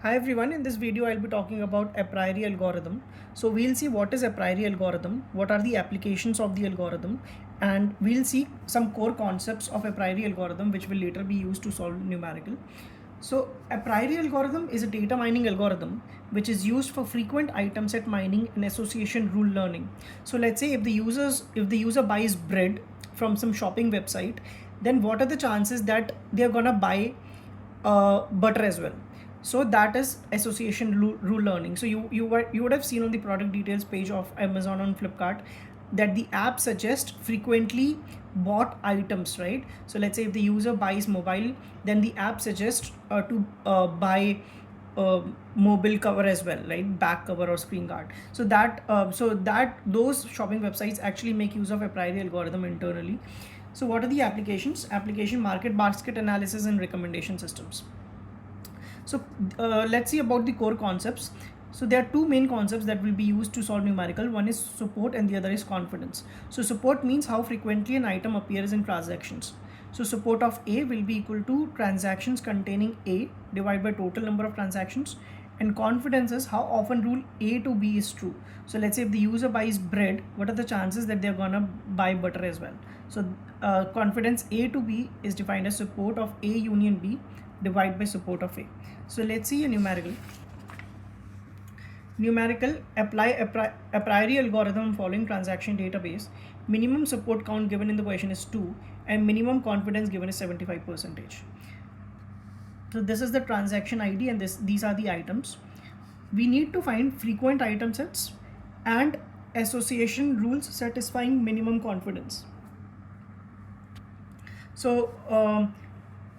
Hi everyone, in this video I'll be talking about Apriori algorithm. So we'll see what is Apriori algorithm, what are the applications of the algorithm, and we'll see some core concepts of Apriori algorithm which will later be used to solve numerical. So Apriori algorithm is a data mining algorithm which is used for frequent item set mining and association rule learning. So let's say if the user buys bread from some shopping website, then what are the chances that they're gonna buy butter as well? So that is association rule learning. So you would have seen on the product details page of Amazon and Flipkart that the app suggests frequently bought items, right? So let's say if the user buys mobile, then the app suggests to buy mobile cover as well, right? Back cover or screen guard. So that those shopping websites actually make use of a Apriori algorithm internally. So what are the applications? Application, market basket analysis and recommendation systems. So let's see about the core concepts. So there are two main concepts that will be used to solve numerical. One is support and the other is confidence. So support means how frequently an item appears in transactions. So support of A will be equal to transactions containing A divided by total number of transactions, and confidence is how often rule A to B is true. So let's say if the user buys bread, what are the chances that they're gonna buy butter as well? So confidence A to B is defined as support of A union B divided by support of A. So let's see a numerical. Numerical, apply a priori algorithm following transaction database. Minimum support count given in the question is 2 and minimum confidence given is 75%. So this is the transaction ID and these are the items. We need to find frequent item sets and association rules satisfying minimum confidence. So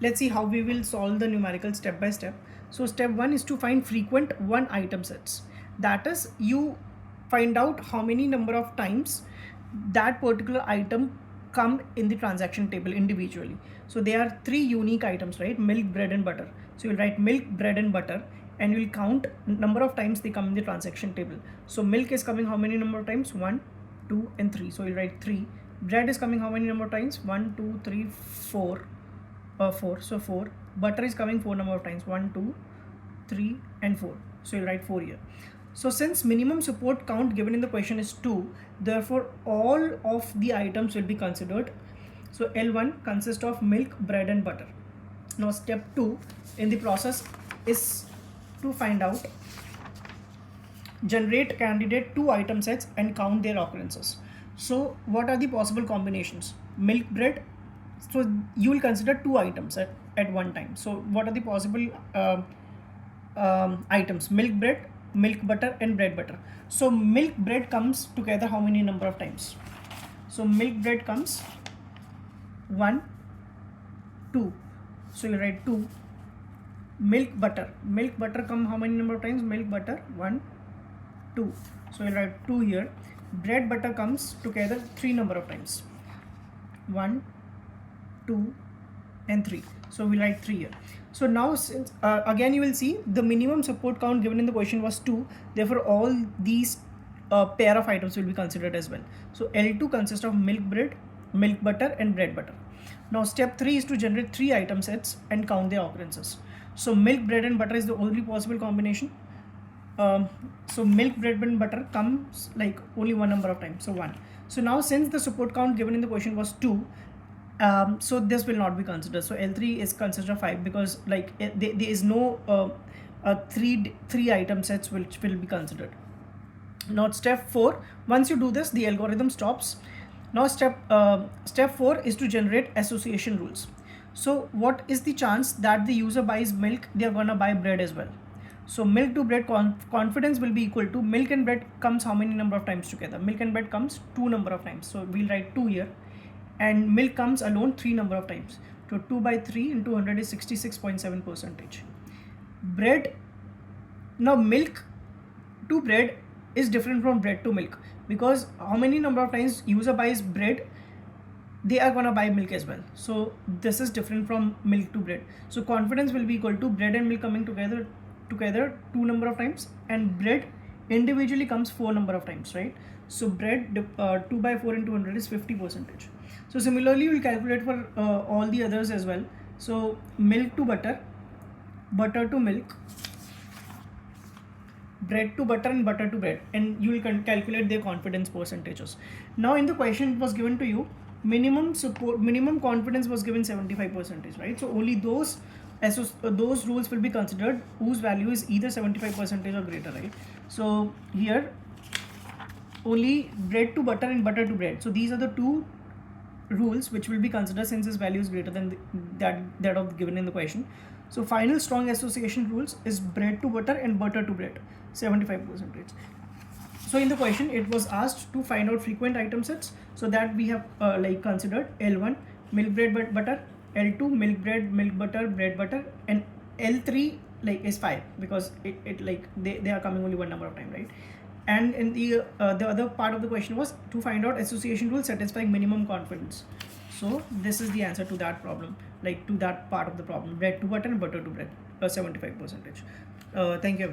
let's see how we will solve the numerical step by step. So step 1 is to find frequent one item sets. That is, you find out how many number of times that particular item come in the transaction table individually. So there are 3 unique items, right? Milk, bread and butter. So you'll write milk, bread and butter and you'll count number of times they come in the transaction table. So milk is coming how many number of times? 1, 2 and 3. So you'll write 3. Bread is coming how many number of times? 1, 2, 3, 4. 4. So 4. Butter is coming 4 number of times. 1, 2, 3 and 4. So you'll write 4 here. So since minimum support count given in the question is 2, therefore all of the items will be considered. So L1 consists of milk, bread and butter. Now step 2 in the process is to find out, generate candidate 2 item sets and count their occurrences. So what are the possible combinations? Milk, bread. So you will consider 2 items at one time. So what are the possible items? Milk, bread, milk, butter and bread, butter. So milk, bread comes together how many number of times? So milk, bread comes 1, 2. So you write 2. Milk, butter come how many number of times? Milk, butter 1, 2. So you write 2 here. Bread, butter comes together 3 number of times. 1, 2 and 3. So we'll write 3 here. So now since again you will see the minimum support count given in the question was 2, therefore all these pair of items will be considered as well. So L2 consists of milk, bread, milk, butter and bread, butter. Now step 3 is to generate 3 item sets and count their occurrences. So milk, bread and butter is the only possible combination. So milk, bread and butter comes like only 1 number of times, so 1. So now since the support count given in the question was 2, so this will not be considered. So L3 is considered 5 because like there is no three item sets which will be considered. Now step 4, once you do this the algorithm stops. Now step 4 is to generate association rules. So what is the chance that the user buys milk, they are gonna buy bread as well? So milk to bread confidence will be equal to milk and bread comes how many number of times together? Milk and bread comes 2 number of times. So we'll write 2 here. And milk comes alone 3 number of times. So 2 by 3 into 100 is 66.7%. Bread, now milk to bread is different from bread to milk because how many number of times user buys bread, they are gonna buy milk as well. So this is different from milk to bread. So confidence will be equal to bread and milk coming together 2 number of times and bread individually comes 4 number of times, right? So bread 2 by 4 into 100 is 50%. So similarly, we will calculate for all the others as well. So milk to butter, butter to milk, bread to butter and butter to bread, and you will calculate their confidence percentages. Now in the question it was given to you, minimum confidence was given 75%, right? So only those rules will be considered whose value is either 75% or greater, right? So here only bread to butter and butter to bread. So these are the two rules which will be considered since this value is greater than that of given in the question. So final strong association rules is bread to butter and butter to bread, 75%. So in the question it was asked to find out frequent item sets, so that we have considered L1 milk bread butter, L2 milk bread milk butter bread butter, and L3 is 5 because they are coming only one number of time, right? And in the other part of the question was to find out association rule satisfying minimum confidence. So this is the answer to that problem, to that part of the problem, bread to butter and butter to bread, 75%. Thank you everyone.